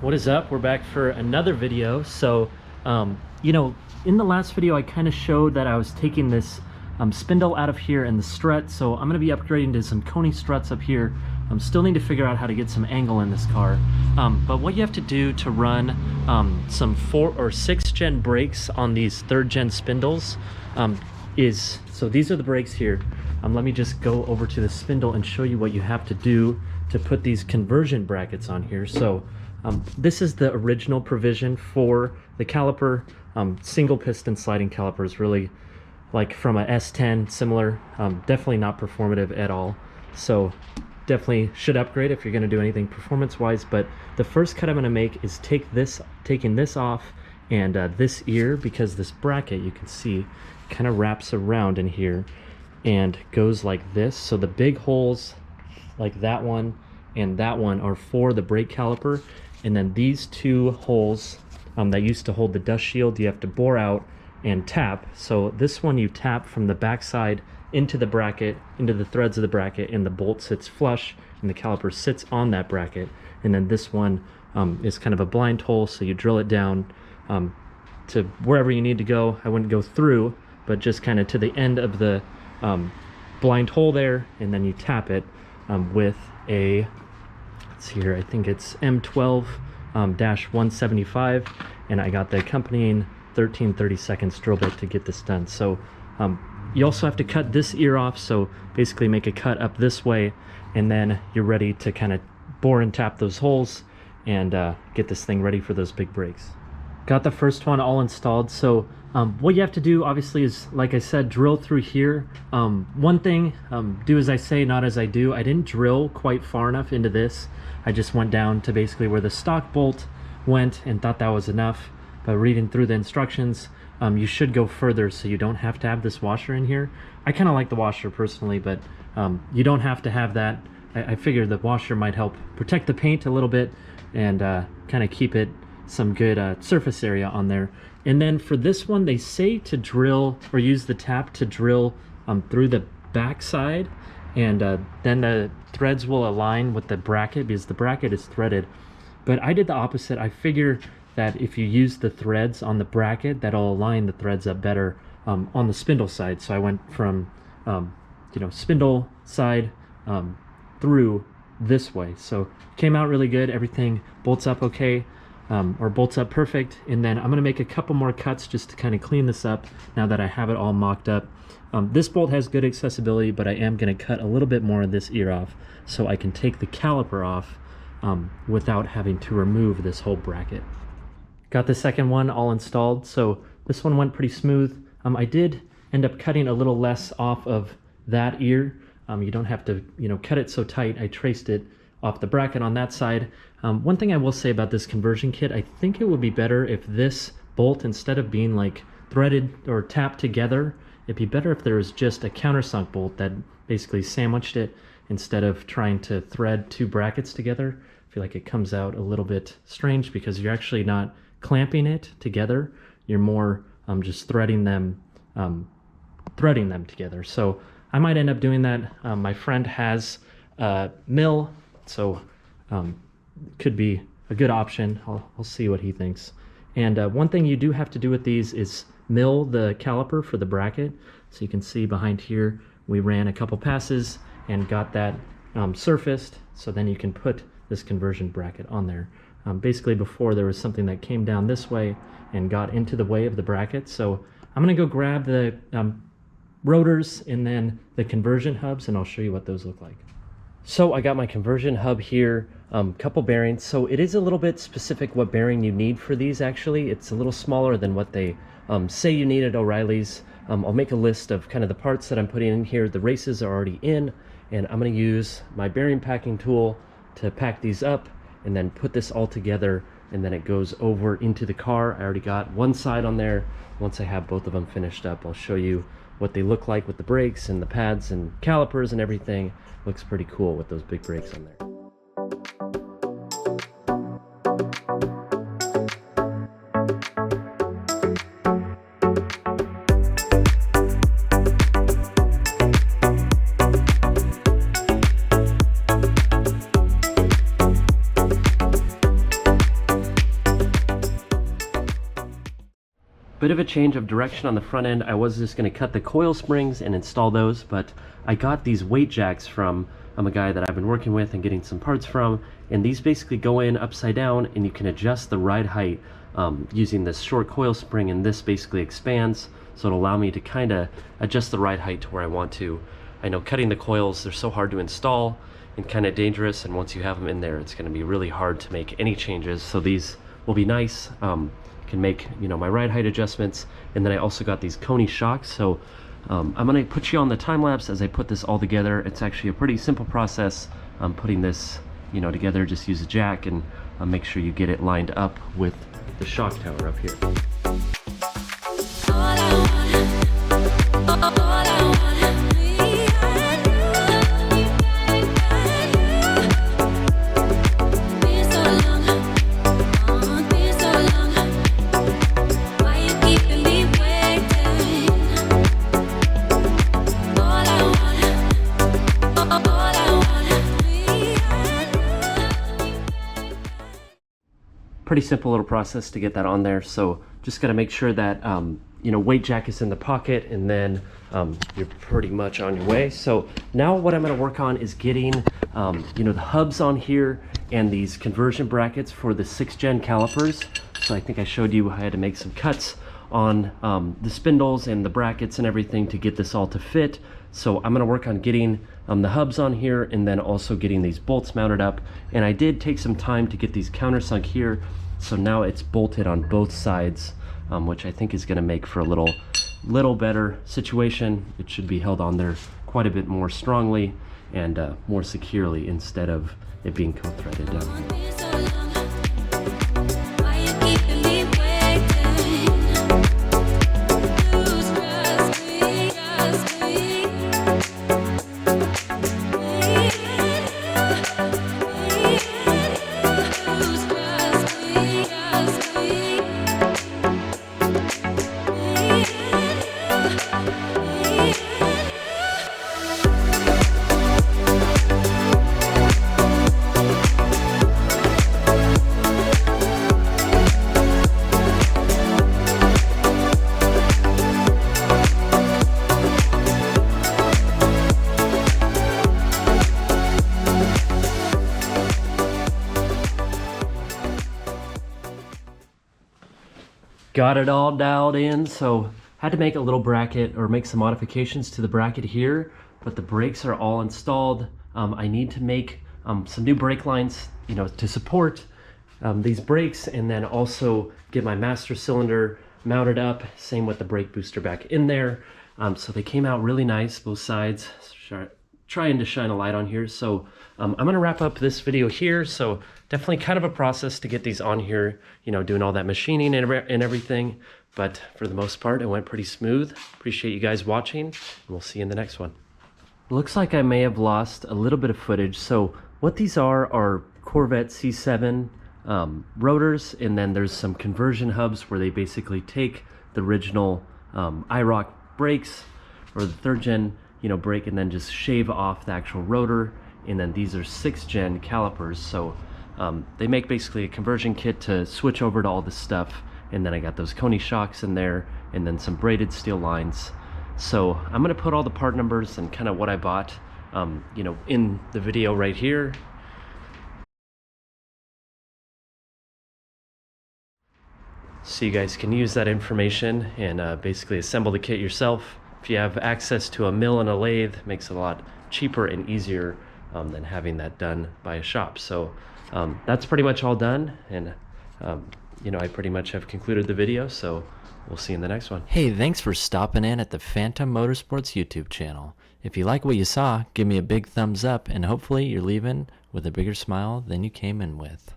What is up? We're back for another video. So in the last video I kind of showed that I was taking this spindle out of here and the strut, so I'm going to be upgrading to some Coney struts up here. Still need to figure out how to get some angle in this car, but what you have to do to run some 4 or 6 gen brakes on these 3rd gen spindles is, so these are the brakes here. Let me just go over to the spindle and show you what you have to do to put these conversion brackets on here. So this is the original provision for the caliper. Single piston sliding calipers, really like from a S10, similar. Definitely not performative at all. So definitely should upgrade if you're going to do anything performance wise. But the first cut I'm going to make is taking this off and this ear, because this bracket, you can see, kind of wraps around in here and goes like this. So the big holes like that one and that one are for the brake caliper, and then these 2 holes that used to hold the dust shield, you have to bore out and tap. So this one you tap from the backside into the bracket, into the threads of the bracket, and the bolt sits flush and the caliper sits on that bracket. And then this one is kind of a blind hole, so you drill it down to wherever you need to go. I wouldn't go through, but just kind of to the end of the blind hole there, and then you tap it with a, let's see here, I think it's M12-175, and I got the accompanying 13/32 drill bit to get this done. So you also have to cut this ear off, so basically make a cut up this way, and then you're ready to kind of bore and tap those holes and get this thing ready for those big brakes. Got the first one all installed. So what you have to do, obviously, is, like I said, drill through here. One thing, do as I say, not as I do. I didn't drill quite far enough into this. I just went down to basically where the stock bolt went and thought that was enough. But reading through the instructions, you should go further, so you don't have to have this washer in here. I kind of like the washer personally, but you don't have to have that. I figured the washer might help protect the paint a little bit and kind of keep it some good surface area on there. And then for this one, they say to drill, or use the tap to drill through the back side, and then the threads will align with the bracket, because the bracket is threaded. But I did the opposite. I figure that if you use the threads on the bracket, that'll align the threads up better on the spindle side. So I went from spindle side through this way. So came out really good. Everything bolts up okay, or bolts up perfect. And then I'm gonna make a couple more cuts just to kind of clean this up now that I have it all mocked up. This bolt has good accessibility, but I am gonna cut a little bit more of this ear off so I can take the caliper off without having to remove this whole bracket. Got the second one all installed, so this one went pretty smooth. I did end up cutting a little less off of that ear. You don't have to cut it so tight. I traced it off the bracket on that side. One thing I will say about this conversion kit, I think it would be better if this bolt, instead of being like threaded or tapped together, it'd be better if there was just a countersunk bolt that basically sandwiched it instead of trying to thread 2 brackets together. I feel like it comes out a little bit strange because you're actually not clamping it together. You're more just threading them together. So I might end up doing that. My friend has a mill, so could be a good option. I'll see what he thinks. And one thing you do have to do with these is mill the caliper for the bracket. So you can see behind here, we ran a couple passes and got that surfaced, so then you can put this conversion bracket on there. Basically, before there was something that came down this way and got into the way of the bracket. So I'm gonna go grab the rotors and then the conversion hubs, and I'll show you what those look like. So I got my conversion hub here, couple bearings. So it is a little bit specific what bearing you need for these. Actually, it's a little smaller than what they say you need at O'Reilly's. I'll make a list of kind of the parts that I'm putting in here. The races are already in, and I'm gonna use my bearing packing tool to pack these up and then put this all together, and then it goes over into the car. I already got one side on there. Once I have both of them finished up, I'll show you what they look like with the brakes and the pads and calipers and everything. Looks pretty cool with those big brakes on there. bit of a change of direction on the front end. I was just going to cut the coil springs and install those, but I got these weight jacks from a guy that I've been working with and getting some parts from, and these basically go in upside down and you can adjust the ride height using this short coil spring, and this basically expands, so it'll allow me to kind of adjust the ride height to where I want to. I know cutting the coils, they're so hard to install and kind of dangerous, and once you have them in there, it's going to be really hard to make any changes. So these will be nice. Can make, you know, my ride height adjustments. And then I also got these Coney shocks. So I'm going to put you on the time lapse as I put this all together. It's actually a pretty simple process. Putting this, you know, together. Just use a jack and make sure you get it lined up with the shock tower up here. Pretty simple little process to get that on there. So just got to make sure that you know, weight jack is in the pocket, and then you're pretty much on your way. So now what I'm going to work on is getting you know, the hubs on here and these conversion brackets for the 6th gen calipers. So I think I showed you I had to make some cuts on the spindles and the brackets and everything to get this all to fit. So I'm going to work on getting the hubs on here, and then also getting these bolts mounted up. And I did take some time to get these countersunk here, so now it's bolted on both sides, which I think is going to make for a little better situation. It should be held on there quite a bit more strongly and more securely, instead of it being co-threaded down here. Got it all dialed in, so had to make a little bracket or make some modifications to the bracket here, but the brakes are all installed. I need to make some new brake lines, you know, to support these brakes, and then also get my master cylinder mounted up. Same with the brake booster back in there. So they came out really nice, both sides. Trying to shine a light on here. So I'm gonna wrap up this video here. So definitely kind of a process to get these on here, you know, doing all that machining and everything. But for the most part, it went pretty smooth. Appreciate you guys watching, and we'll see you in the next one. Looks like I may have lost a little bit of footage. So what these are Corvette C7 rotors, and then there's some conversion hubs where they basically take the original IROC brakes, or the 3rd gen, you know, brake, and then just shave off the actual rotor. And then these are 6th gen calipers. So they make basically a conversion kit to switch over to all this stuff. And then I got those Coney shocks in there, and then some braided steel lines. So I'm gonna put all the part numbers and kind of what I bought, you know, in the video right here. So you guys can use that information and basically assemble the kit yourself. If you have access to a mill and a lathe, it makes it a lot cheaper and easier than having that done by a shop. So that's pretty much all done, and you know, I pretty much have concluded the video, so we'll see you in the next one. Hey, thanks for stopping in at the Phantom Motorsports YouTube channel. If you like what you saw, give me a big thumbs up, and hopefully you're leaving with a bigger smile than you came in with.